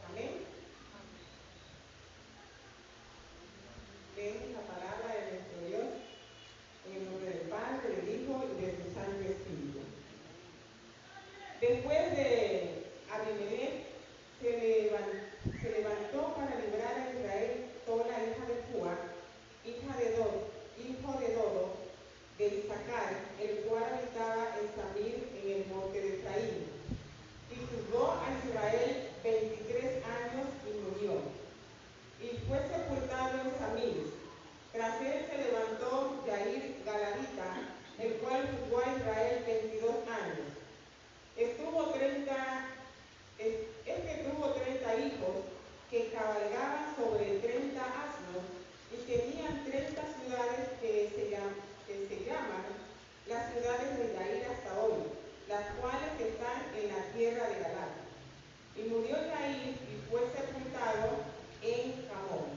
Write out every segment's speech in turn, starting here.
Amén. Leemos la palabra de nuestro Dios en el nombre del Padre, del Hijo y de su Santo Espíritu. Después de Abimelech se levantó para librar a Israel toda la hija de Fua, hijo de Dodo, de Isaacar, el cual habitaba en Samir en el monte de Efraín. Y juzgó a Israel 23 años y murió. Y fue sepultado en Samir. Tras él se levantó Yair Galadita, el cual juzgó a Israel 22 años. Tuvo 30 hijos que cabalgaban sobre 30 asnos y tenían 30 ciudades que se llaman las ciudades de Yair hasta hoy, las cuales están en la tierra de Galad. Y murió Yair y fue sepultado en Camón.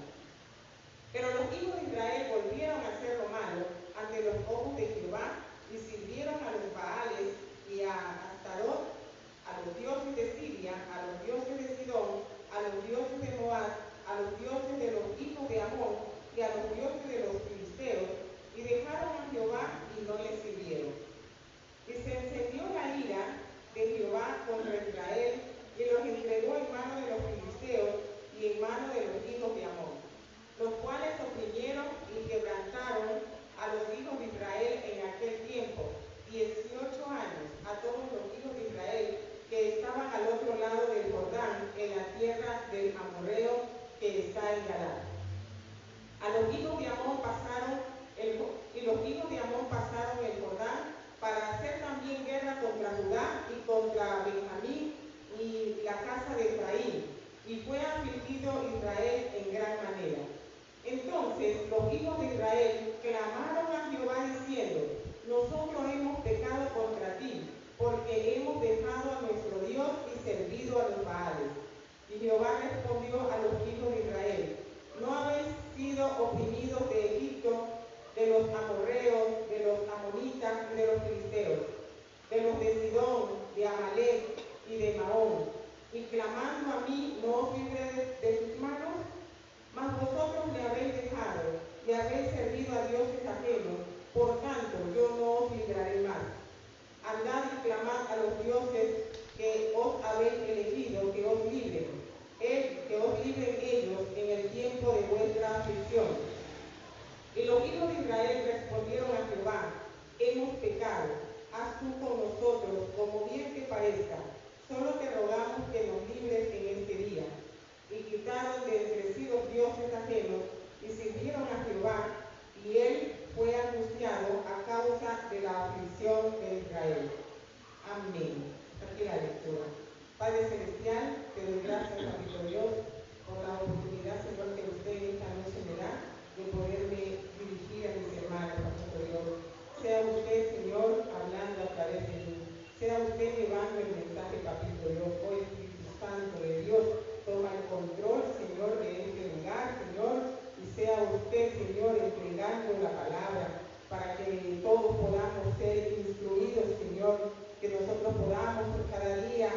Pero los hijos de Israel volvieron a hacer lo malo ante los ojos de Jehová y sirvieron a los Baales y a Astarot, a los dioses de Siria, a los dioses de Sidón, a los dioses de Moab, a los dioses de los hijos de Amón y a los dioses de los filisteos, y dejaron a Jehová y no le sirvieron. Y se encendió la ira de Jehová contra Israel y los entregó en mano de los filisteos y en mano de los hijos de Amón, los cuales oprimieron y quebrantaron a los hijos de Israel en aquel tiempo, 18 años, a todos los hijos de Israel que estaban al otro lado del Jordán, en la tierra del Amorreo que está en Galad. A los hijos de Amón pasaron el Jordán para hacer también guerra contra Judá y contra Benjamín y la casa de Efraín, y fue afligido Israel en gran manera. Entonces los hijos de Israel clamaron a Jehová diciendo: nosotros hemos pecado contra ti, porque hemos dejado a nuestro Dios y servido a los Baales. Y Jehová respondió a los hijos de Israel: ¿no habéis sido oprimidos de Egipto, de los amorreos, de los amonitas y de los filisteos, de los de Sidón, de Amalek y de Maón? Y clamando a mí, ¿no os libré de sus manos? Mas vosotros me habéis dejado y habéis servido a dioses ajenos, por tanto yo no os libraré más. Andad y clamad a los dioses que os habéis elegido, que os libren ellos en el tiempo de vuestra aflicción. Y los hijos de Israel respondieron a Jehová: hemos pecado, haz tú con nosotros como bien te parezca, solo te rogamos que nos libres en este día. Y quitaron de entre sí los dioses ajenos y sirvieron a Jehová, y él fue angustiado a causa de la aflicción de Israel. Amén. Aquí la lectura. Padre Celestial, te doy gracias, papito Dios, por la oportunidad, Señor, que usted esta noche me da de poderme dirigir a mis hermanos, papito Dios. Sea usted, Señor, hablando a través de mí. Sea usted llevando el mensaje, papito Dios. Hoy, Espíritu Santo de Dios, toma el control, Señor, de este lugar, Señor, y sea usted, Señor, entregando la palabra para que todos podamos ser instruidos, Señor, que nosotros podamos cada día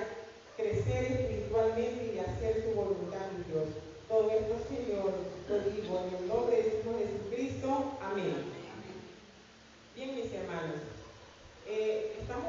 crecer espiritualmente y hacer su voluntad, mi Dios. Todo esto, Señor, lo digo en el nombre de Jesucristo. Amén. Bien, mis hermanos, estamos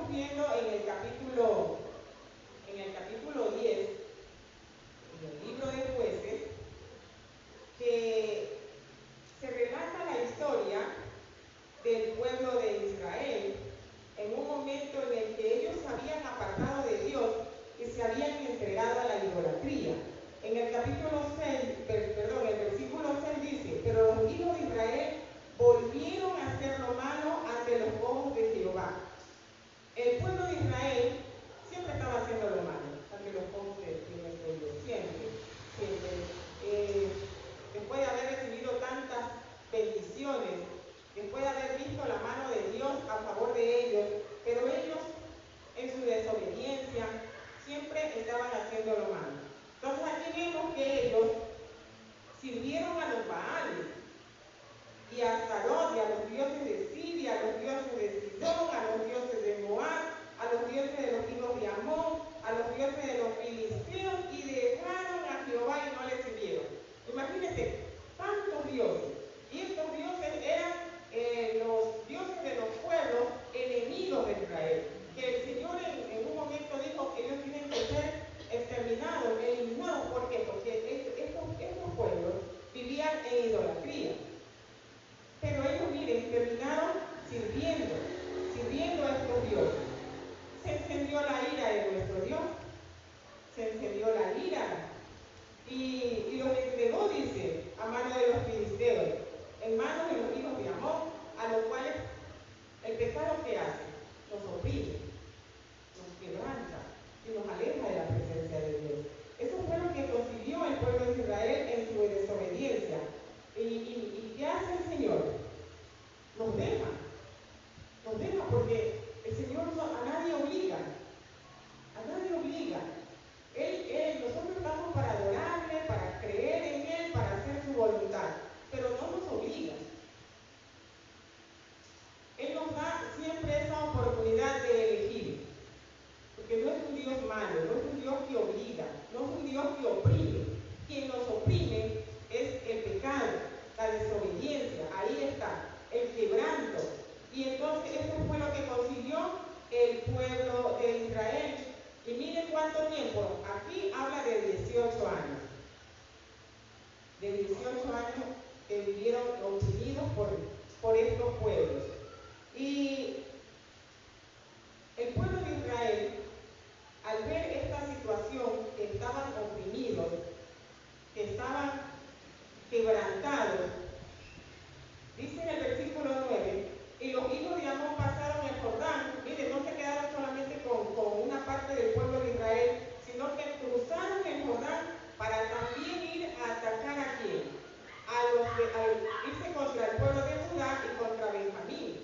cuánto tiempo? Aquí habla de 18 años. De 18 años que vivieron oprimidos por estos pueblos. Y el pueblo de Israel, al ver esta situación, que estaban oprimidos, que estaban quebrantados, dice en el versículo 9, y los hijos de Amón pasaron el Jordán. Miren, no se quedaron solamente con una parte del pueblo de Israel, sino que cruzaron el Jordán para también ir a atacar a quién, al irse contra el pueblo de Judá y contra Benjamín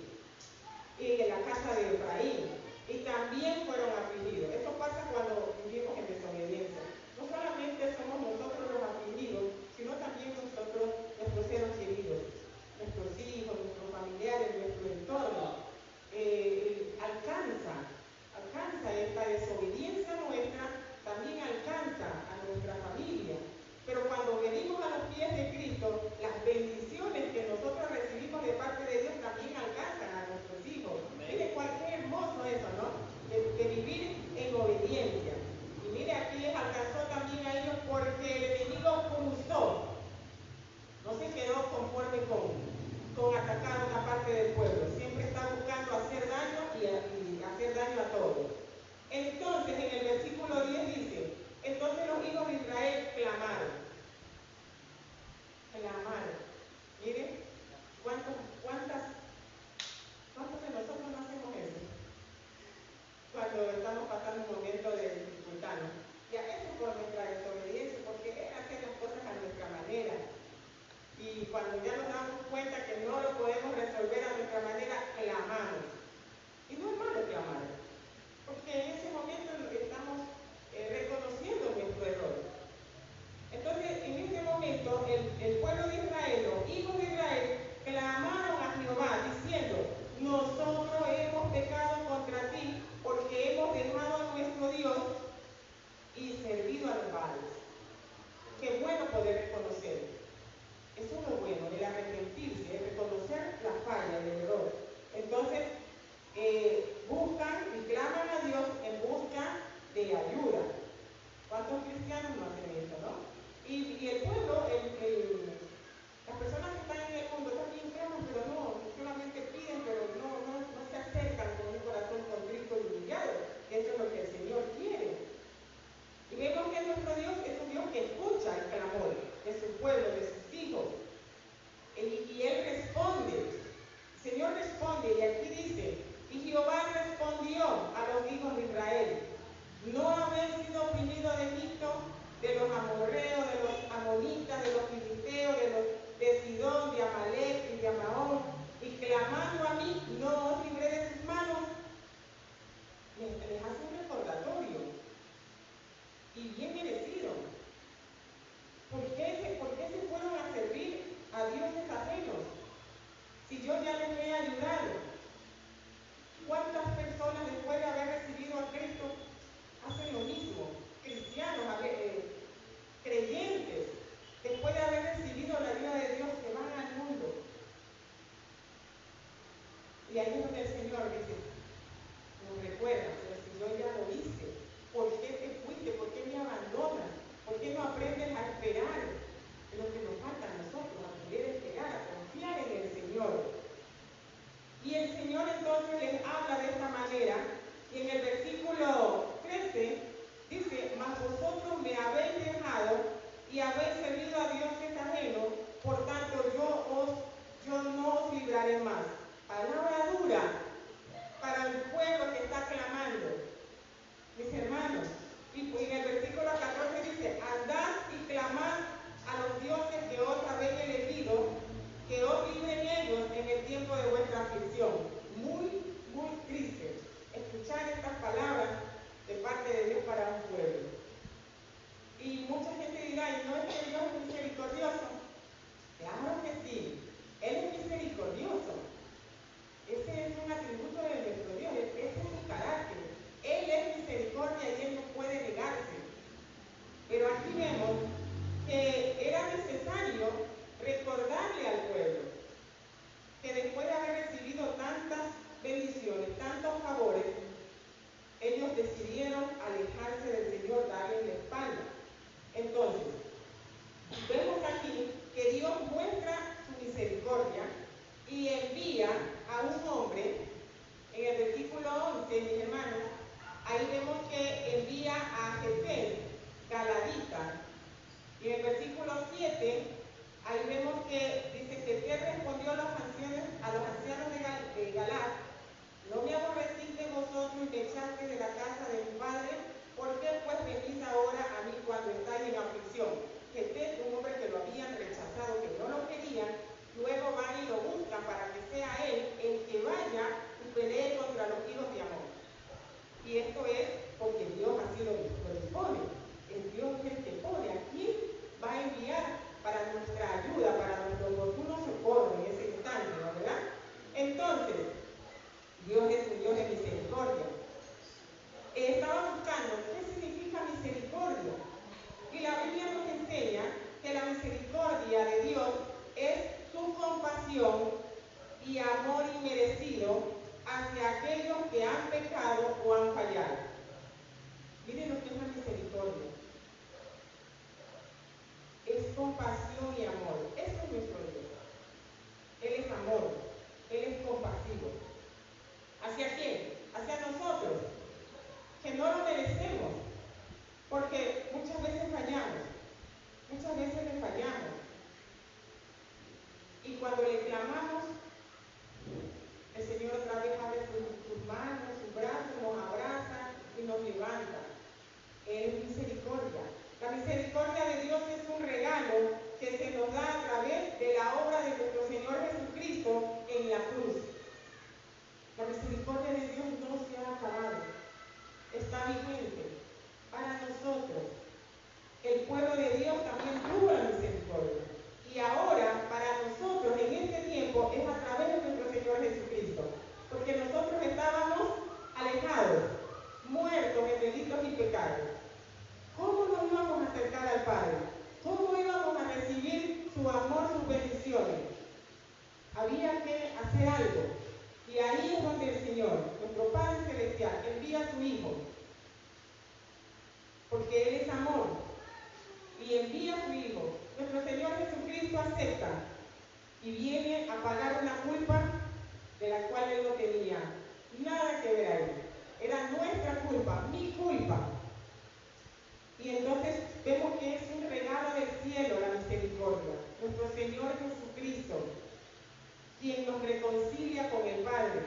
y en la casa de Efraín, y también fueron afligidos. Esto pasa cuando vivimos en desobediencia. No solamente somos nosotros los afligidos, sino también nosotros, nuestros seres queridos, nuestros hijos, nuestros familiares, nuestro entorno. Alcanza esta desobediencia nuestra, también alcanza a nuestra familia. Pero cuando venimos a los pies de Cristo, las bendiciones que nosotros recibimos de parte de Dios también alcanzan a nuestros hijos. Mire, qué hermoso eso, ¿no? De vivir en obediencia. Y mire, aquí alcanzó también a ellos porque el enemigo cruzó. No se quedó conforme con atacar una parte del pueblo. Siempre está buscando hacer daño y hacer daño a todos. Entonces, en el versículo 10 dice, entonces los hijos de Israel clamaron. Miren, ¿cuántos de nosotros no hacemos eso? Cuando estamos pasando un momento de dificultad, ¿no? Ya eso por nuestra desobediencia, porque es hacer las cosas a nuestra manera. Y cuando ya nos damos cuenta que no lo podemos resolver a nuestra manera, clamamos. Y no es malo clamar, porque en ese momento estamos reconociendo nuestro error. Entonces, en ese momento, el pueblo de Israel, los hijos de Israel, clamaron a Jehová diciendo, nosotros hemos pecado contra ti porque hemos dejado a nuestro Dios y servido a los Baales. Qué bueno poder reconocer. Eso es lo bueno de la compasión y amor. Eso es nuestro Dios. Él es amor, Él es compasivo. ¿Hacia quién? Hacia nosotros, que no lo merecemos, porque muchas veces fallamos, muchas veces le fallamos. Y cuando le clamamos, el Señor otra vez abre sus manos, sus brazos, nos abraza y nos levanta. Él es misericordia. La misericordia de Dios es un regalo que se nos da a través de la obra de nuestro Señor Jesucristo en la cruz. La misericordia de Dios no se ha acabado, está vigente para nosotros. El pueblo de Dios también tuvo la misericordia. Y ahora, para nosotros, en este tiempo, es a través de nuestro Señor Jesucristo. Porque nosotros estábamos alejados, muertos en delitos y pecados. ¿Cómo nos íbamos a acercar al Padre? ¿Cómo íbamos a recibir su amor, sus bendiciones? Había que hacer algo. Y ahí es donde el Señor, nuestro Padre Celestial, envía a su Hijo. Porque Él es amor. Y envía a su Hijo. Nuestro Señor Jesucristo acepta y viene a pagar una culpa de la cual Él no tenía nada que ver ahí. Era nuestra culpa, mi culpa. Y entonces vemos que es un regalo del cielo la misericordia. Nuestro Señor Jesucristo, quien nos reconcilia con el Padre,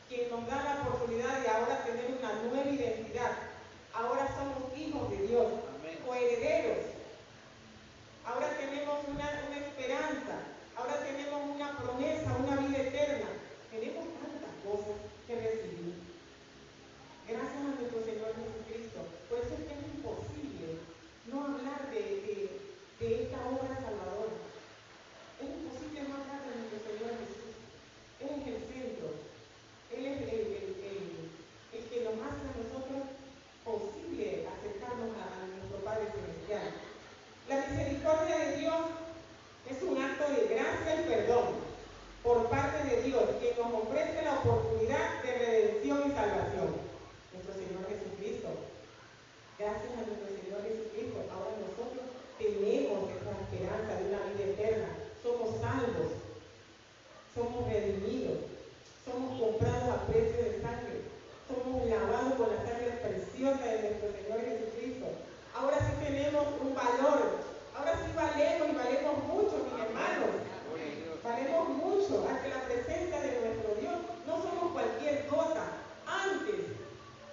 quien nos da la oportunidad de ahora tener una nueva identidad. Ahora somos hijos de Dios, coherederos. Ahora tenemos una esperanza, ahora tenemos una promesa, una vida eterna. Tenemos tantas cosas que recibir. Gracias a nuestro Señor Jesucristo. Por eso es que es imposible no hablar de esta obra salvadora. Es imposible no hablar de nuestro Señor Jesús. Él es el centro. Él es el que nos hace a nosotros posible acercarnos a nuestro Padre Celestial. La misericordia de Dios es un acto de gracia y perdón por parte de Dios, quien nos ofrece la oportunidad de redención y salvación. Nuestro Señor Jesucristo. Gracias a nuestro Señor Jesucristo, ahora nosotros tenemos esta esperanza de una vida eterna. Somos salvos, somos redimidos, somos comprados a precio de sangre, somos lavados con la sangre preciosa de nuestro Señor Jesucristo. Ahora sí tenemos un valor, ahora sí valemos y valemos mucho, mis hermanos. Valemos mucho ante la presencia de nuestro Dios. No somos cualquier cosa. Antes,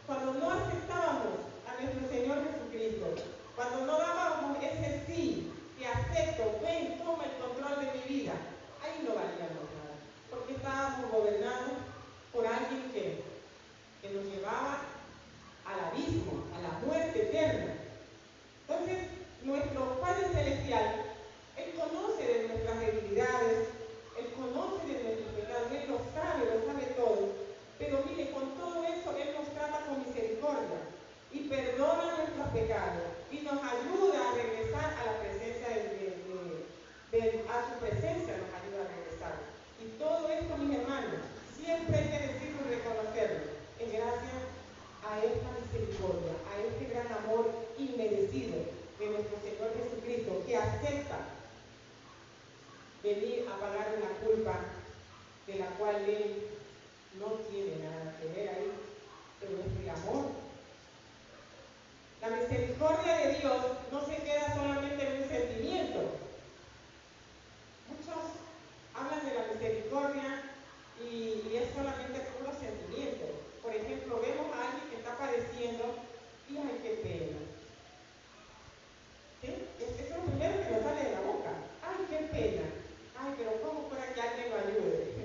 cuando no aceptábamos a nuestro Señor Jesucristo, cuando no dábamos ese sí, que acepto, ven, toma el control de mi vida, ahí no valíamos nada, porque estábamos gobernados por alguien que nos llevaba al abismo, a la muerte eterna. Entonces, nuestro Padre Celestial, Él conoce de nuestras debilidades, Él conoce de nuestros pecados, Él lo sabe todo. Pero mire, con todo eso Él nos trata con misericordia y perdona nuestros pecados y nos ayuda a regresar a la presencia a su presencia nos ayuda a regresar. Y todo esto, mis hermanos, siempre hay que decirlo y reconocerlo, es gracias a esta misericordia, a este gran amor inmerecido de nuestro Señor Jesucristo, que acepta venir a pagar una culpa de la cual Él no tiene nada que ver ahí, pero es el amor. La misericordia de Dios no se queda solamente en un sentimiento. Muchos hablan de la misericordia y es solamente puro sentimiento. Por ejemplo, vemos a alguien que está padeciendo y ¡ay, qué pena! ¿Sí? Eso es lo primero que nos sale de la boca. ¡Ay, qué pena! ¡Ay, pero cómo fuera que alguien lo ayude!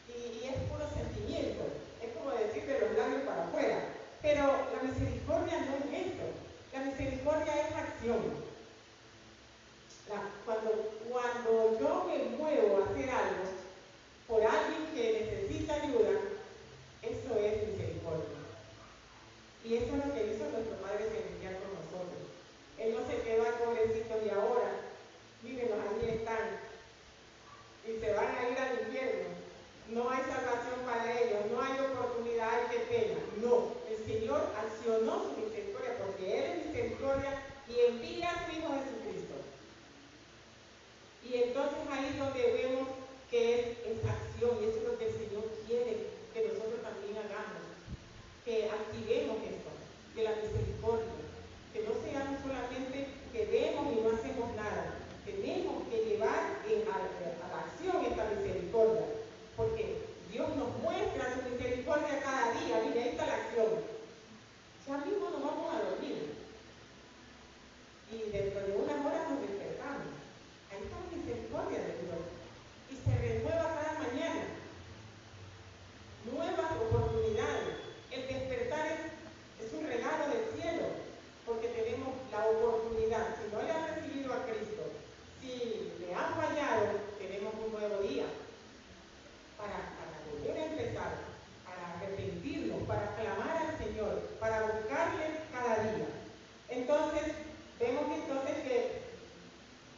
Y es puro sentimiento. Es como decir de los labios para afuera. Pero la misericordia no es eso. La misericordia es acción. Cuando yo me muevo a hacer algo por alguien que necesita ayuda, eso es misericordia. Y eso es lo que hizo nuestro Padre Celestial con nosotros. Él no se quedó al pobrecito y ahora, mírenlos, allí están. Y se van a ir al infierno. No hay salvación para ellos, no hay oportunidad, ay, qué pena. No, el Señor accionó su misericordia porque Él es misericordia y envía a su Hijo Jesucristo. que es acción, y eso es lo que el Señor quiere que nosotros también hagamos, que activemos esto de la misericordia, que no seamos solamente que vemos y no hacemos nada. Tenemos que llevar a la acción esta misericordia, porque Dios nos muestra su misericordia cada día. Mira, ahí está la acción. Ya mismo nos vamos a dormir y dentro de unas horas nos despertamos. Ahí está la misericordia de Dios y se renueva cada mañana. Nuevas oportunidades. El despertar es un regalo del cielo, porque tenemos la oportunidad. Si no le has recibido a Cristo, si le has fallado, tenemos un nuevo día para volver a empezar, para arrepentirnos, para clamar al Señor, para buscarle cada día. Entonces, vemos que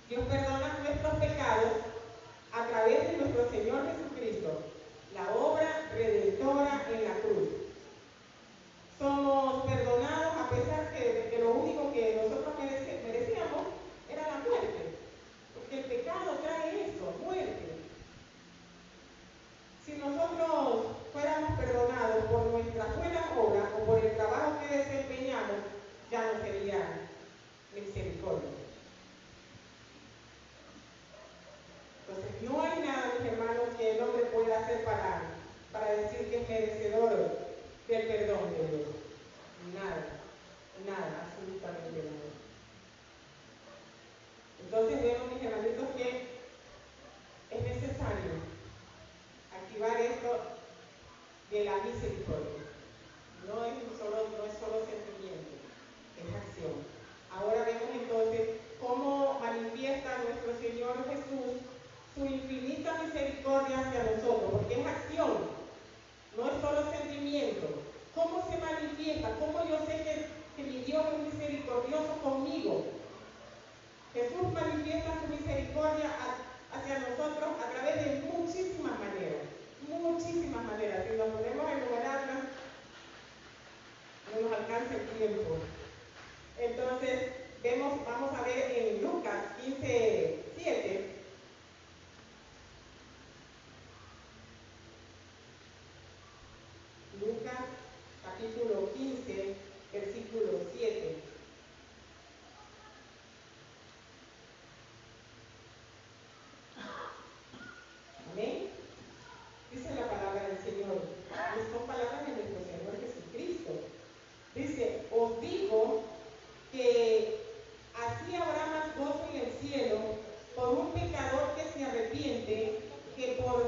Dios perdona nuestros pecados a través de nuestro Señor Jesucristo, la obra redentora en la cruz. Somos perdonados a pesar de que lo único que nosotros merecíamos era la muerte, porque el pecado trae eso, muerte. Si nosotros fuéramos perdonados por nuestras buenas obras o por el trabajo que desempeñamos, ya no sería misericordia. Entonces, no hay nada, mis hermanos, que el hombre pueda hacer para decir que es merecedor del perdón de Dios. Nada, absolutamente nada. Entonces vemos, mis hermanitos, que es necesario activar esto de la misericordia. No es solo sentimiento, es acción. Ahora vemos entonces cómo manifiesta nuestro Señor Jesús su infinita misericordia hacia nosotros, porque es acción, no es solo sentimiento. ¿Cómo se manifiesta? ¿Cómo yo sé que mi Dios es misericordioso conmigo? Jesús manifiesta su misericordia hacia nosotros a través de muchísimas maneras. Muchísimas maneras. Si nos ponemos a enumerarlas, no nos alcanza el tiempo. Entonces, vamos a ver en Lucas 15:7. Lucas capítulo 15, versículo 7. Amén. Dice la palabra del Señor. Y son palabras de nuestro Señor Jesucristo. Dice, os digo que así habrá más gozo en el cielo por un pecador que se arrepiente que por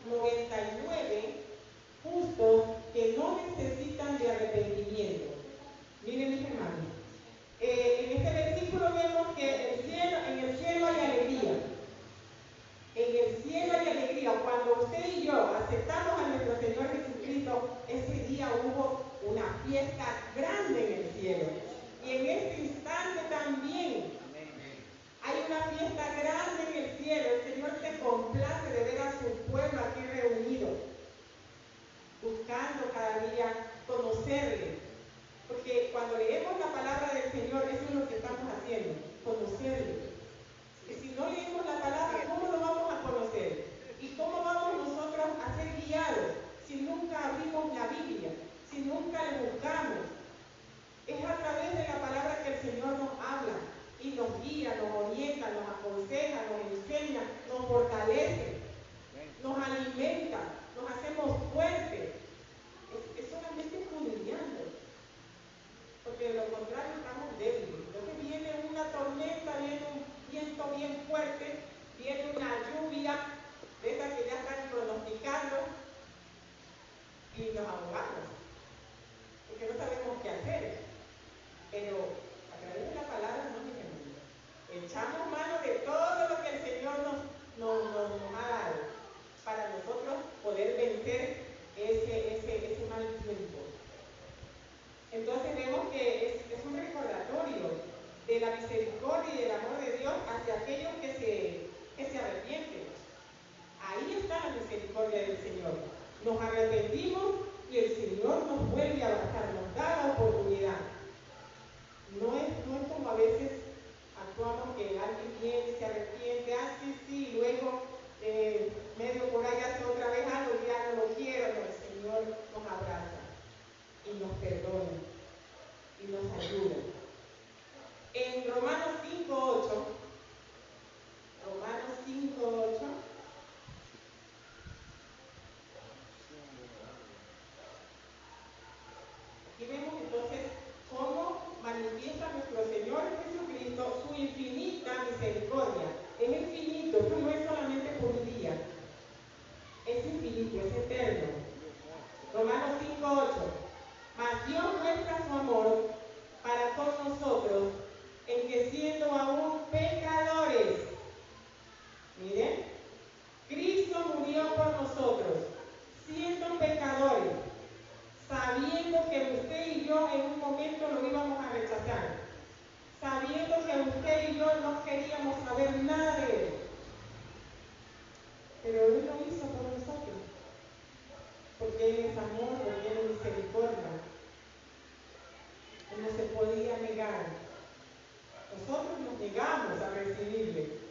99 justos que no necesitan de arrepentimiento. Miren, mis hermanos, en este versículo vemos que en el cielo hay alegría. En el cielo hay alegría. Cuando usted y yo aceptamos a nuestro Señor Jesucristo, ese día hubo una fiesta grande en el cielo. Y en este instante también hay una fiesta grande en el cielo. El Señor se complace de ver a su pueblo aquí reunido, buscando cada día conocerle. Porque cuando leemos la palabra del Señor, eso es lo que estamos haciendo, conocerle. Y si no leemos la palabra, ¿cómo lo vamos a conocer? ¿Y cómo vamos nosotros a ser guiados si nunca abrimos la Biblia, si nunca le buscamos? Es a través de la palabra que el Señor nos habla y nos guía, nos orienta, nos aconseja, nos enseña, nos fortalece, nos alimenta, nos hacemos fuertes. Es solamente escudriñando, porque de lo contrario estamos débiles. Entonces viene una tormenta, viene un viento bien fuerte, viene una lluvia de esas que ya están pronosticando y nos ahogamos, porque no sabemos qué hacer. Pero a través de la palabra no nos echamos mano de todo lo que el Señor nos ha dado para nosotros poder vencer ese mal tiempo. Entonces vemos que es un recordatorio de la misericordia y del amor de Dios hacia aquellos que se arrepienten. Ahí está la misericordia del Señor. Nos arrepentimos y el Señor nos vuelve a abrazar, nos da la oportunidad. No es como a veces actuamos, que alguien viene, se arrepiente, sí, y luego me nuestro Señor Jesucristo su infinita misericordia. Es infinito, esto no es solamente por un día, es infinito, es eterno. Romanos 5:8. Mas Dios muestra su amor para con nosotros en que siendo aún pecadores, miren, Cristo murió por nosotros, siendo pecadores, sabiendo que usted y yo en un momento lo íbamos a rechazar, sabiendo que usted y yo no queríamos saber nada de Él. Pero Él lo hizo por nosotros, porque Él es amor, porque Él es misericordia. Él no se podía negar. Nosotros nos negamos a recibirle.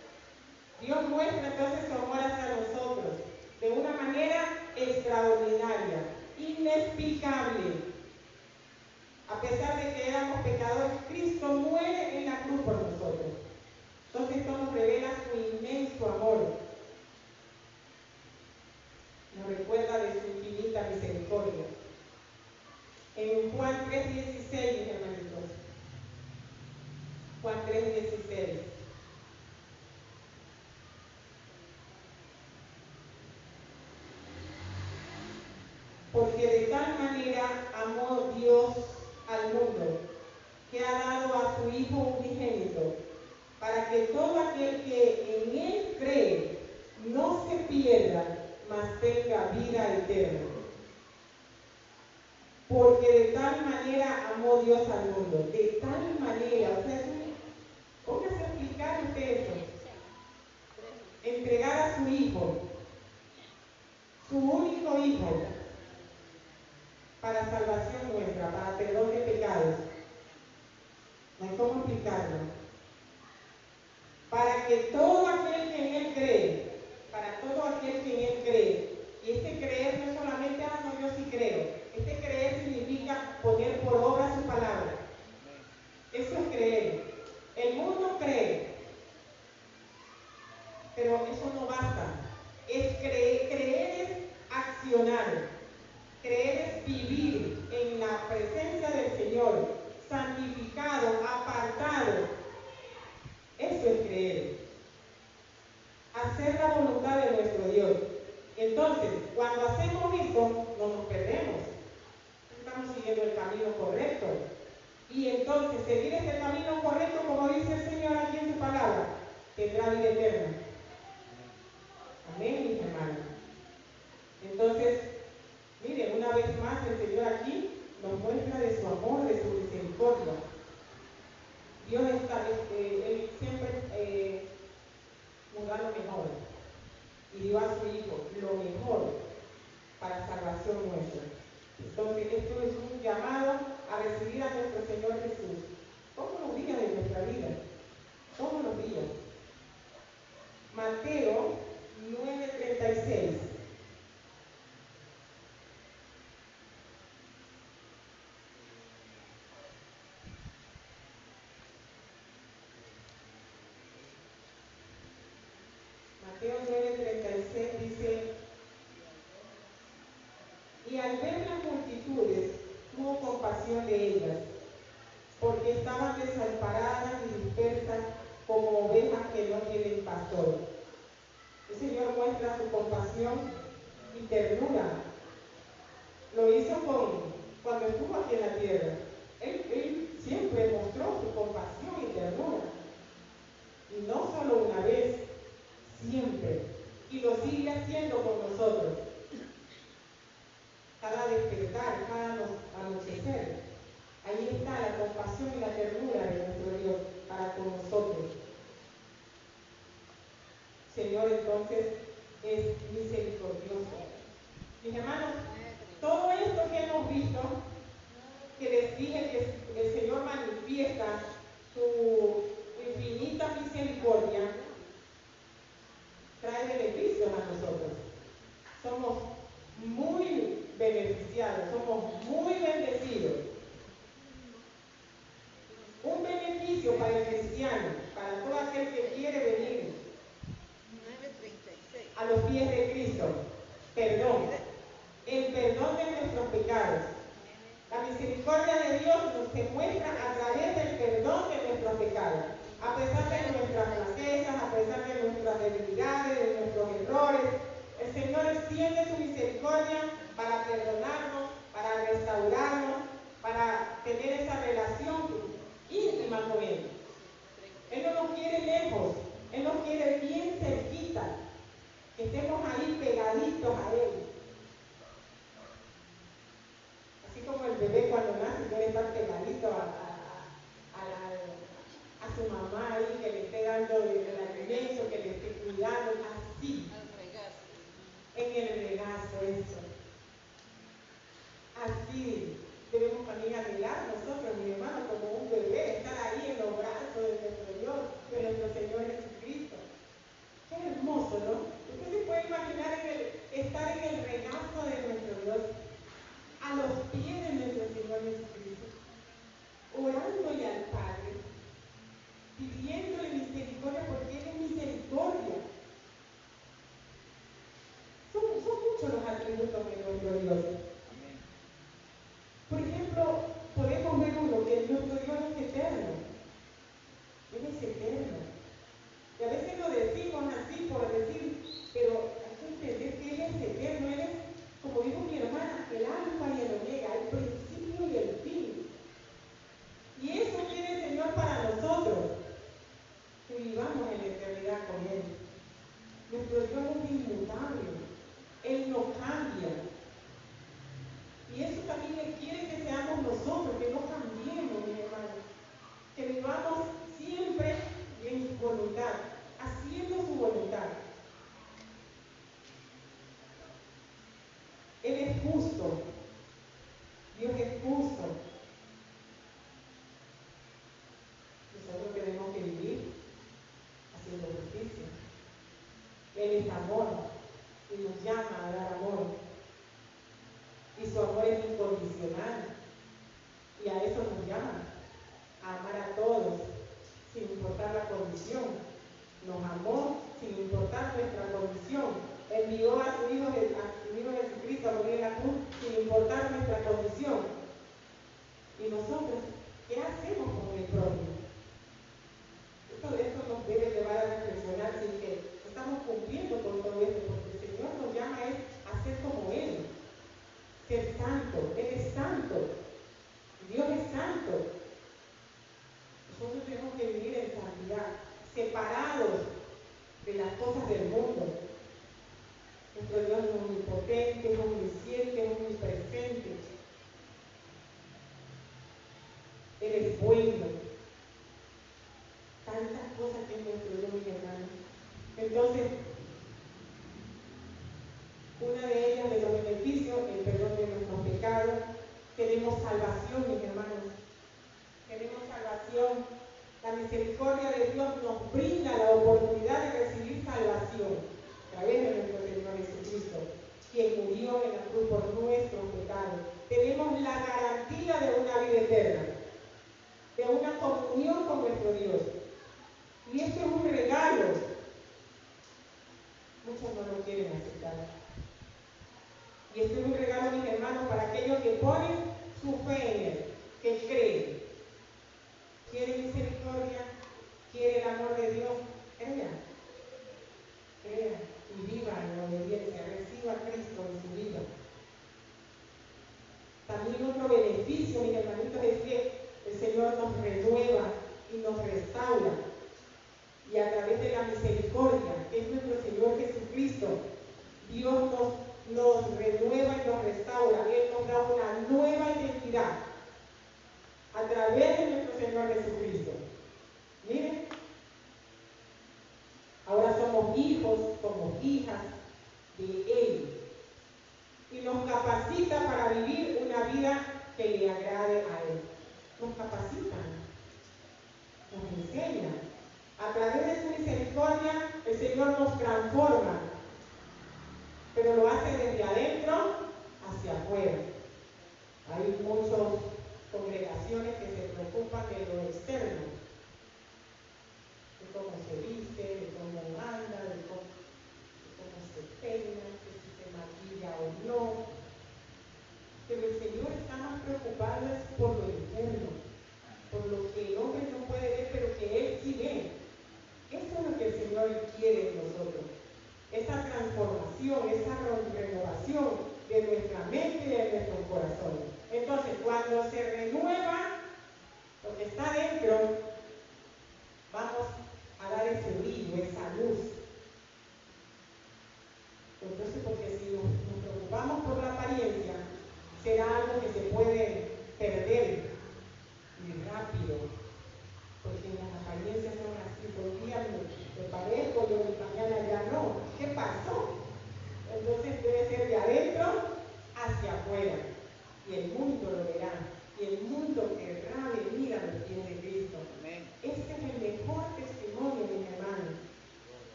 Dios muestra entonces su amor hacia nosotros de una manera extraordinaria, inexplicable. A pesar de que éramos pecadores, Cristo muere en la cruz por nosotros. Entonces esto nos revela su inmenso amor. Nos recuerda de su infinita misericordia. En Juan 3:16, hermanitos. Juan 3:16. Porque de tal manera amó Dios al mundo, que ha dado a su Hijo unigénito, para que todo aquel que en Él cree no se pierda, mas tenga vida eterna. Porque de tal manera amó Dios al mundo, de tal manera, o sea, póngase a explicar usted eso. Entregar a su Hijo, su único Hijo, para salvación nuestra, para perdón de pecados. No hay cómo explicarlo. Para que todo aquel que en Él cree, para todo aquel que en Él cree, y este creer no es solamente, no, yo sí creo. Este creer significa poner por obra su palabra. Eso es creer. El mundo cree, pero eso no basta. Es creer es accionar. Creer es vivir en la presencia del Señor, santificado, apartado. Eso es creer. Hacer la voluntad de nuestro Dios. Entonces, cuando hacemos esto, no nos perdemos. Estamos siguiendo el camino correcto. Y entonces, seguir este camino correcto, como dice el Señor aquí en su palabra, tendrá vida eterna. Amén, mis hermanos. Entonces, miren, una vez más el Señor aquí nos muestra de su amor, de su misericordia. Dios está, Él siempre nos da lo mejor. Y dio a su Hijo lo mejor para salvación nuestra. Entonces, esto es un llamado a recibir a nuestro Señor Jesús todos los días de nuestra vida. Todos los días. Mateo 9:36. Mateo 9:36 dice: y al ver las multitudes, tuvo compasión de ellas, porque estaban desamparadas y dispersas como ovejas que no tienen pastor. El Señor muestra su compasión y ternura. Lo hizo cuando estuvo aquí en la tierra. Él siempre mostró su compasión y ternura. Y no solo una vez, siempre. Y lo sigue haciendo con nosotros. Cada despertar, cada anochecer. Ahí está la compasión y la ternura de nuestro Dios para con nosotros. Señor, entonces, es misericordioso. Mis hermanos, todo esto que hemos visto, que les dije que el Señor manifiesta su infinita misericordia, trae beneficios a nosotros. Somos muy beneficiados, somos muy bendecidos. Un beneficio para el cristiano, para todo aquel que quiere venir a los pies de Cristo. Perdón. El perdón de nuestros pecados. La misericordia misericordia de Dios se muestra a través del perdón de nuestros pecados. A pesar de nuestras flaquezas, a pesar de nuestras debilidades, de nuestros errores, el Señor extiende su misericordia para perdonarnos, para restaurarnos, para tener esa relación íntima con Él. Él no nos quiere lejos, Él nos quiere bien cerquita, que estemos ahí pegaditos a Él. Así como el bebé cuando nace quiere estar pegadito a su mamá ahí, que le esté dando el alimento, que le esté cuidando, así. En el regazo, eso. Así debemos también anhelar nosotros, mi hermano, como un bebé, estar ahí en los brazos de nuestro Dios, de nuestro Señor Jesucristo. Qué hermoso, ¿no? Usted se puede imaginar estar en el regazo de nuestro Dios, a los pies de nuestro Señor Jesucristo, orándole al Padre, pidiéndole misericordia porque Él es misericordia. Son muchos los atributos de nuestro Dios. Por ejemplo, podemos ver uno, que nuestro Dios es eterno. Él es eterno. Y a veces lo decimos así por decir, pero hay que entender que Él es eterno. Él es, como dijo mi hermana, el alfa y el omega, el principio y el fin. Y eso quiere el Señor para nosotros, que vivamos en la eternidad con Él. Nuestro Dios es inmutable. Él no cambia. Y eso también Él quiere que seamos nosotros, que no cambiemos, mi hermano. Que vivamos siempre en su voluntad, haciendo su voluntad. Él es justo. Dios es justo. Nosotros tenemos que vivir haciendo justicia. Él es amor y nos llama a dar amor. Y su amor es incondicional. Y a eso nos llama, a amar a todos, sin importar la condición. Nos amó sin importar nuestra condición. Envió a su Hijo Jesucristo a morir en la cruz sin importar nuestra condición. Y nosotros, ¿qué hacemos con el prójimo? Esto nos debe llevar a reflexionar si que estamos cumpliendo con todo esto, porque el Señor nos llama a ser como Él. Ser santo, Él es santo, Dios es santo. Nosotros tenemos que vivir en santidad, separados de las cosas del mundo. Nuestro Dios es omnipotente, es omnisciente, es omnipresente. Él es bueno. Tantas cosas que es nuestro Dios, mis hermanos. Entonces, una de ellas, de los beneficios, el perdón de nuestros pecados. Tenemos salvación, mis hermanos. Tenemos salvación. La misericordia de Dios nos brinda la oportunidad de recibir salvación a través de nuestro Señor Jesucristo, quien murió en la cruz por nuestros pecados. Tenemos la garantía de una vida eterna, de una comunión con nuestro Dios. Y esto es un regalo. Muchos no lo quieren aceptar. Y esto es un regalo, mis hermanos, para aquellos que ponen su fe en Él, que creen. ¿Quiere misericordia? ¿Quiere el amor de Dios? Crea. Crea y viva en la obediencia. Reciba a Cristo en su vida. También otro beneficio, mis hermanitos, es que el Señor nos renueva y nos restaura. Y a través de la misericordia, que es nuestro Señor Jesucristo, Dios nos renueva y nos restaura. Él nos da una nueva identidad a través de nuestro Señor Jesucristo. Miren, ahora somos hijos, somos hijas de Él. Y nos capacita para vivir una vida que le agrade a Él. Nos capacitan, nos enseñan. A través de su misericordia, el Señor nos transforma, pero lo hace desde adentro hacia afuera. Hay muchas congregaciones que se preocupan de lo externo, de cómo se viste, de cómo anda, de cómo se peina, de si se maquilla o no. Pero el Señor está más preocupado por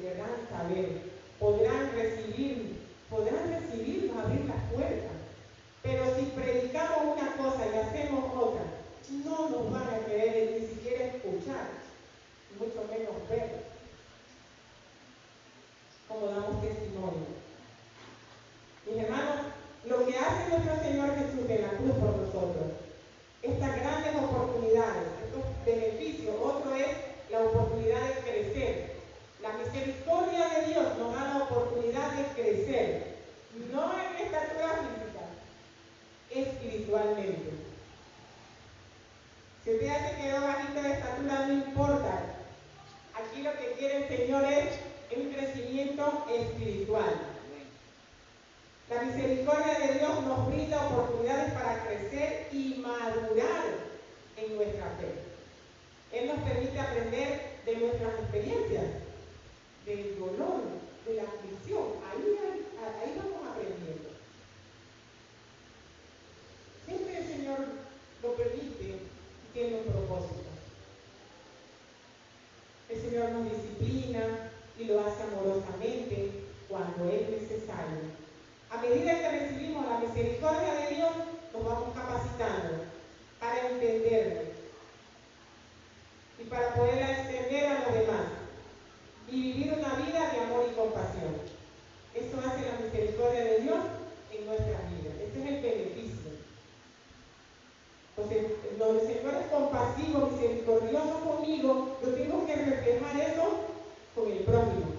querrán saber, podrán recibir, abrir las puertas. Pero si predicamos una cosa y hacemos otra, no nos van a querer ni siquiera escuchar, mucho menos ver, como damos testimonio. Mis hermanos, lo que hace nuestro Señor Jesús en la cruz por nosotros, estas grandes oportunidades, estos beneficios, otro es la oportunidad de crecer. La misericordia de Dios nos da la oportunidad de crecer, no en estatura física, espiritualmente. Si usted ya se quedó bajito de estatura, no importa. Aquí lo que quiere el Señor es un crecimiento espiritual. La misericordia de Dios nos brinda oportunidades para crecer y madurar en nuestra fe. Él nos permite aprender de nuestras experiencias, del dolor, de la aflicción. Ahí vamos aprendiendo. Siempre el Señor lo permite y tiene un propósito. El Señor nos disciplina y lo hace amorosamente cuando es necesario. A medida que recibimos la misericordia de Dios, nos vamos capacitando para entenderlo y para poderla extender a los demás y vivir una vida de amor y compasión. Eso hace la misericordia de Dios en nuestras vidas. Ese es el beneficio. Entonces, donde el Señor es compasivo, misericordioso conmigo, yo tengo que reflejar eso con el prójimo.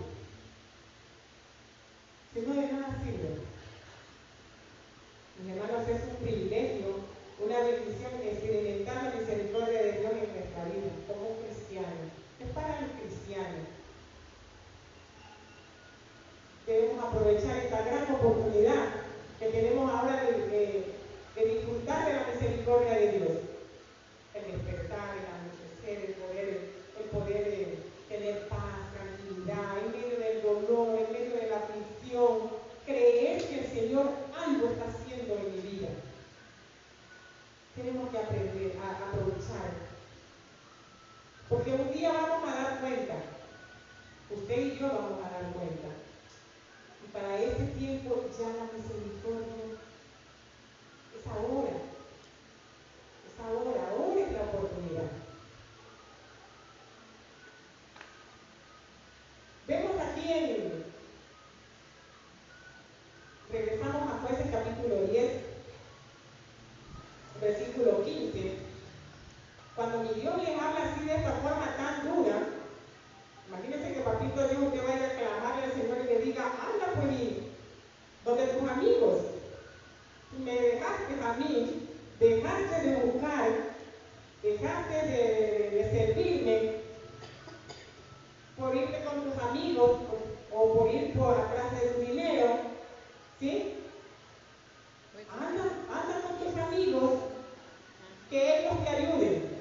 Si no, de nada sirve. Mis hermanos, es un privilegio, una bendición experimentar la misericordia de Dios en nuestra vida, como cristianos. Es para los cristianos. Debemos aprovechar esta gran oportunidad que tenemos ahora de disfrutar de la misericordia de Dios. El despertar, el anochecer, el poder tener paz, tranquilidad, en medio del dolor, en medio de la aflicción, creer que el Señor algo está haciendo en mi vida. Tenemos que aprender a aprovechar. Porque un día vamos a dar cuenta. Usted y yo vamos a dar cuenta. Y para ese tiempo ya la misericordia es ahora. Es ahora es la oportunidad. Vemos aquí regresamos a Jueces capítulo 10, versículo 15. Cuando mi Dios les habla así de esta forma tan dura, imagínense que papito Dios usted vaya a clamarle al Señor y le diga, anda pues donde tus amigos, me dejaste a mí, dejaste de buscar, dejaste de servirme por irte con tus amigos o por ir por atrás de tu dinero, ¿sí? Anda con tus amigos, que ellos te ayuden.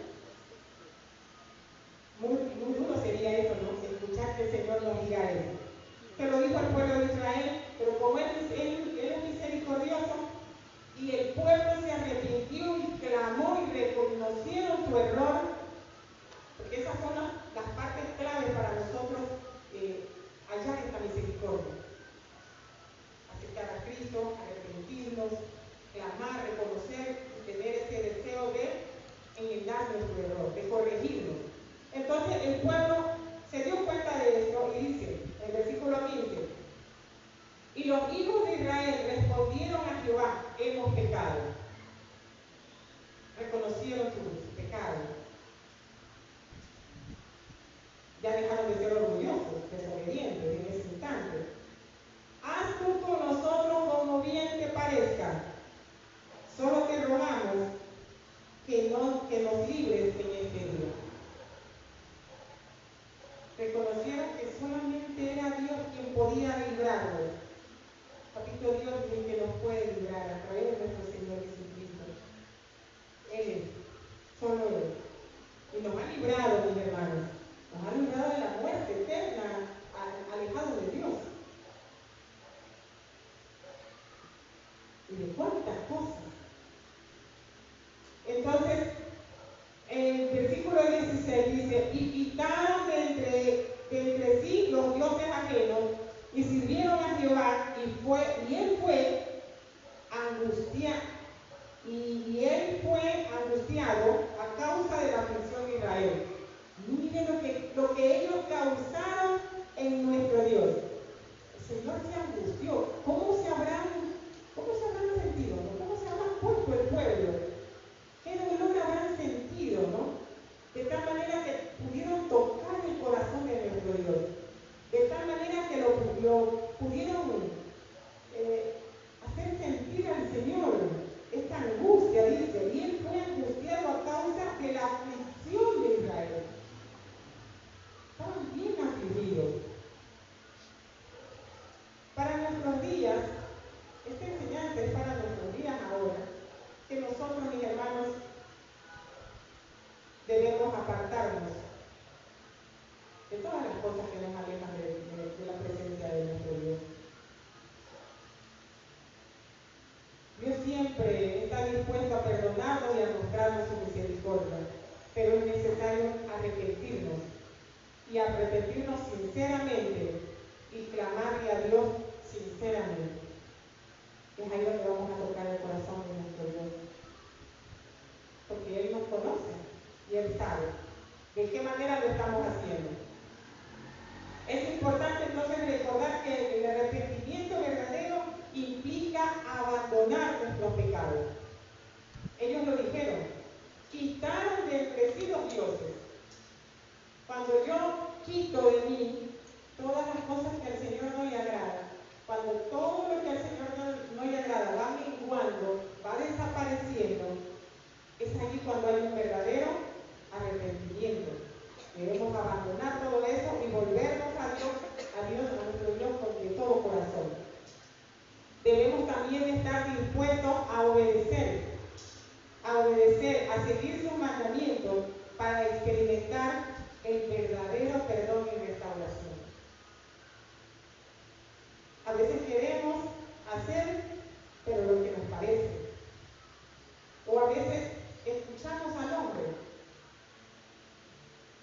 Muy duro sería eso, ¿no? Escuchar que el Señor nos diga eso. Se lo dijo al pueblo de Israel, pero como Él es misericordioso, y el pueblo se arrepintió y clamó y reconocieron su error, porque esas son las partes claves para nosotros hallar esta misericordia. Aceptar a Cristo, arrepentirnos, clamar, reconocer y tener ese deseo de enmendar nuestro error, de corregirnos. Entonces el pueblo se dio cuenta de esto y dice, en el versículo 15, y los hijos de Israel respondieron a Jehová, hemos pecado. Reconocieron sus pecados. y sirvieron a Jehová, y él fue angustiado a causa de la aflicción de Israel. Miren lo que ellos causaron en nuestro Dios. El Señor se angustió. ¿Cómo se habrán sentido? ¿No? ¿Cómo se habrán puesto el pueblo? ¿Qué dolor habrán sentido? ¿No? De tal manera que pudieron tocar el corazón de nuestro Dios. De tal manera que lo pudieron hacer sentir al Señor esta angustia, dice, y él fue angustiado a causa de la aflicción de Israel. Estaban bien afligidos. Para nuestros días, esta enseñanza es para nuestros días ahora, que nosotros, mis hermanos, debemos apartarnos de todas las cosas que nos alejan de la presencia de nuestro Dios. Dios siempre está dispuesto a perdonarnos y a mostrarnos su misericordia, pero es necesario arrepentirnos sinceramente y clamarle a Dios sinceramente. Es ahí donde vamos a tocar el corazón de nuestro Dios, porque Él nos conoce y Él sabe de qué manera lo estamos haciendo. Es importante entonces recordar que el arrepentimiento verdadero implica abandonar nuestros pecados. Ellos lo dijeron, quitaron de entre sí los dioses. Cuando yo quito de mí todas las cosas que al Señor no le agrada, cuando todo lo que al Señor no le agrada va menguando, va desapareciendo, es allí cuando hay un verdadero arrepentimiento. Debemos abandonar todo eso y volvernos a nuestro Dios de todo corazón. Debemos también estar dispuestos a obedecer, a seguir sus mandamientos para experimentar el verdadero perdón y restauración. A veces queremos hacer, pero lo que nos parece. O a veces escuchamos al hombre,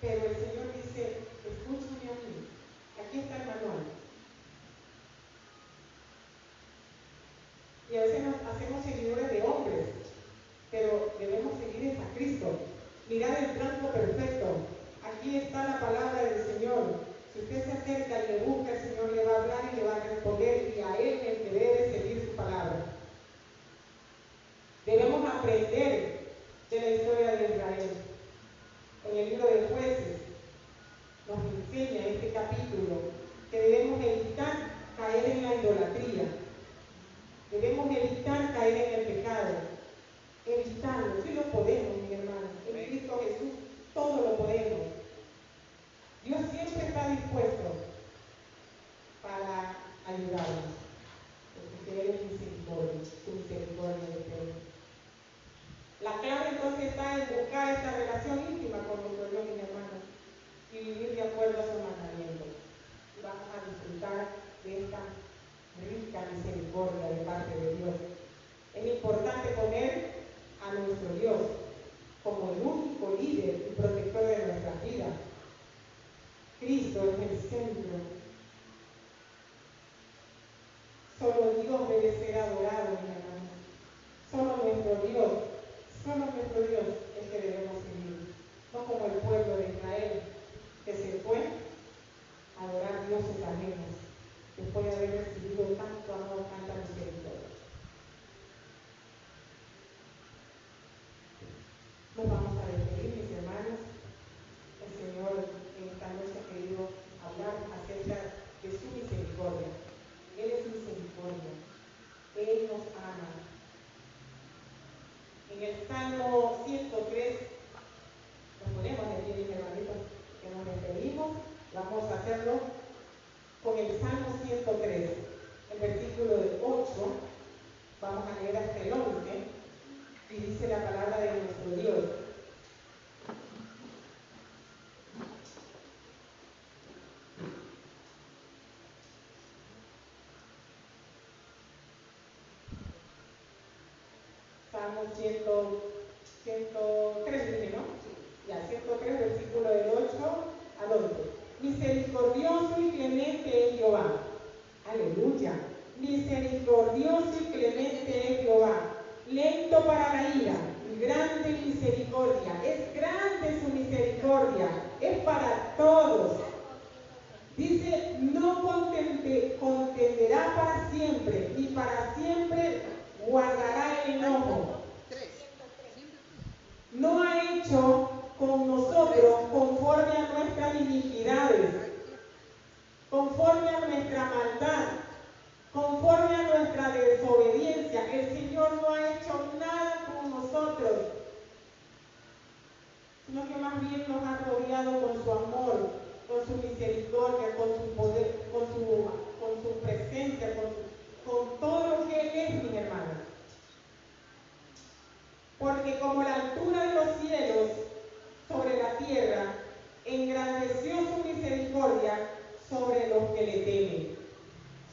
pero el Señor dice, escúchame a mí. Aquí está el manual. Y a veces nos hacemos seguidores de hombres, pero debemos seguir a Cristo. Mirar el blanco perfecto. Aquí está la palabra del Señor. Si usted se acerca y le busca, el Señor le va a hablar y le va a responder, y a Él es el que debe seguir su palabra. Debemos aprender de la historia de Israel. En el libro de Jueces nos enseña este capítulo que debemos evitar caer en la idolatría. Debemos evitar caer en el pecado. Evitarlo. Sí lo podemos, mi hermano. En Cristo Jesús todo lo podemos. Dios siempre está dispuesto para ayudarnos, porque Él es misericordia, su misericordia de Dios. La clave entonces está en buscar esta relación íntima con nuestro Dios, mis hermanos, y vivir de acuerdo a sus mandamientos. Y vamos a disfrutar de esta rica misericordia de parte de Dios. Es importante poner a nuestro Dios como el único líder y protector de nuestras vidas. Cristo es el centro. Solo Dios debe ser adorado, mi hermano. Solo nuestro Dios es que debemos seguir. No como el pueblo de Israel, que se fue a adorar dioses ajenos, después de haber recibido tanto amor, tanta misericordia. Nos vamos a despedir, mis hermanos. El Señor en esta noche ha querido hablar acerca de su misericordia. Él es misericordia. Él nos ama. En el Salmo 103, nos ponemos de pie, mis hermanitos, que nos despedimos. Vamos a hacerlo con el Salmo 103, el versículo del 8. Vamos a leer hasta el 11. Y dice la palabra de nuestro Dios. Salmo 103, dice, ¿no? Ya, 103, versículo del 8 al 11. Misericordioso y clemente es Jehová, misericordioso y clemente es Jehová, lento para la ira, y grande misericordia. Es grande su misericordia, es para todos. Dice, no contenderá para siempre, ni para siempre guardará el enojo. No ha hecho con nosotros conforme a nuestras iniquidades, conforme a nuestra maldad, conforme a nuestra desobediencia. El Señor no ha hecho nada con nosotros, sino que más bien nos ha rodeado con su amor, con su misericordia, con su poder, con su presencia, con todo lo que Él es, mi hermano. Porque como la altura de los cielos sobre la tierra, engrandeció su misericordia sobre los que le temen.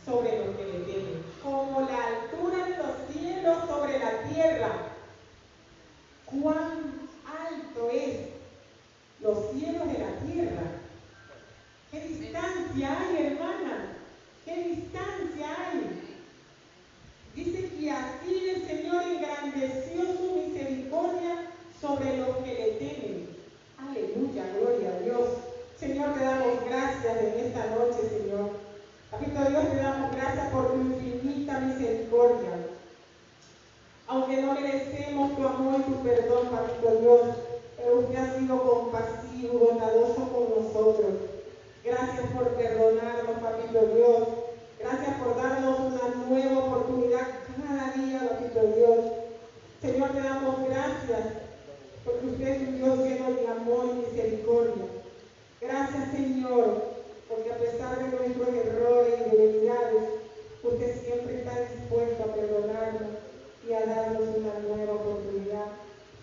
Sobre los que le temen. Como la altura de los cielos sobre la tierra. ¿Cuán alto es los cielos de la tierra? ¿Qué distancia hay, hermana? ¿Qué distancia hay? Dice que así el Señor engrandeció su misericordia sobre los que le temen. Aleluya, gloria a Dios. Señor, te damos gracias en esta noche, Señor. Papito Dios, te damos gracias por tu infinita misericordia. Aunque no merecemos tu amor y tu perdón, Papito Dios, pero usted ha sido compasivo, bondadoso con nosotros. Gracias por perdonarnos, Papito Dios. Gracias por darnos una nueva oportunidad cada día, Papito Dios. Señor, te damos gracias porque usted es un Dios lleno de amor y misericordia. Gracias, Señor, porque a pesar de nuestros errores y debilidades, usted siempre está dispuesto a perdonarnos y a darnos una nueva oportunidad.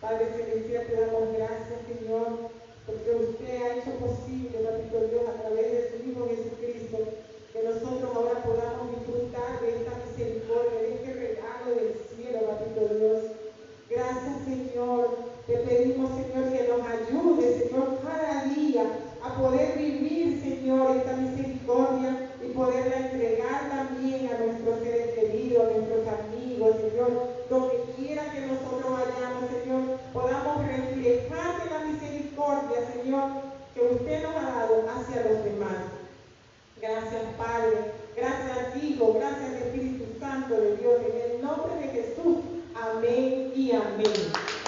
Padre Celestial, te damos gracias, Señor, porque usted ha hecho posible, Papito Dios, a través de su Hijo Jesucristo, que nosotros ahora podamos disfrutar de esta misericordia, de este regalo del cielo, Papito Dios. Gracias, Señor. Te pedimos, Señor, que nos ayude, Señor, cada día a poder vivir, Señor, esta misericordia y poderla entregar también a nuestros seres queridos, a nuestros amigos, Señor, donde quiera que nosotros vayamos, Señor, podamos reflejar de la misericordia, Señor, que usted nos ha dado hacia los demás. Gracias, Padre. Gracias, Hijo. Gracias, Espíritu Santo de Dios. En el nombre de Jesús. Amén y amén.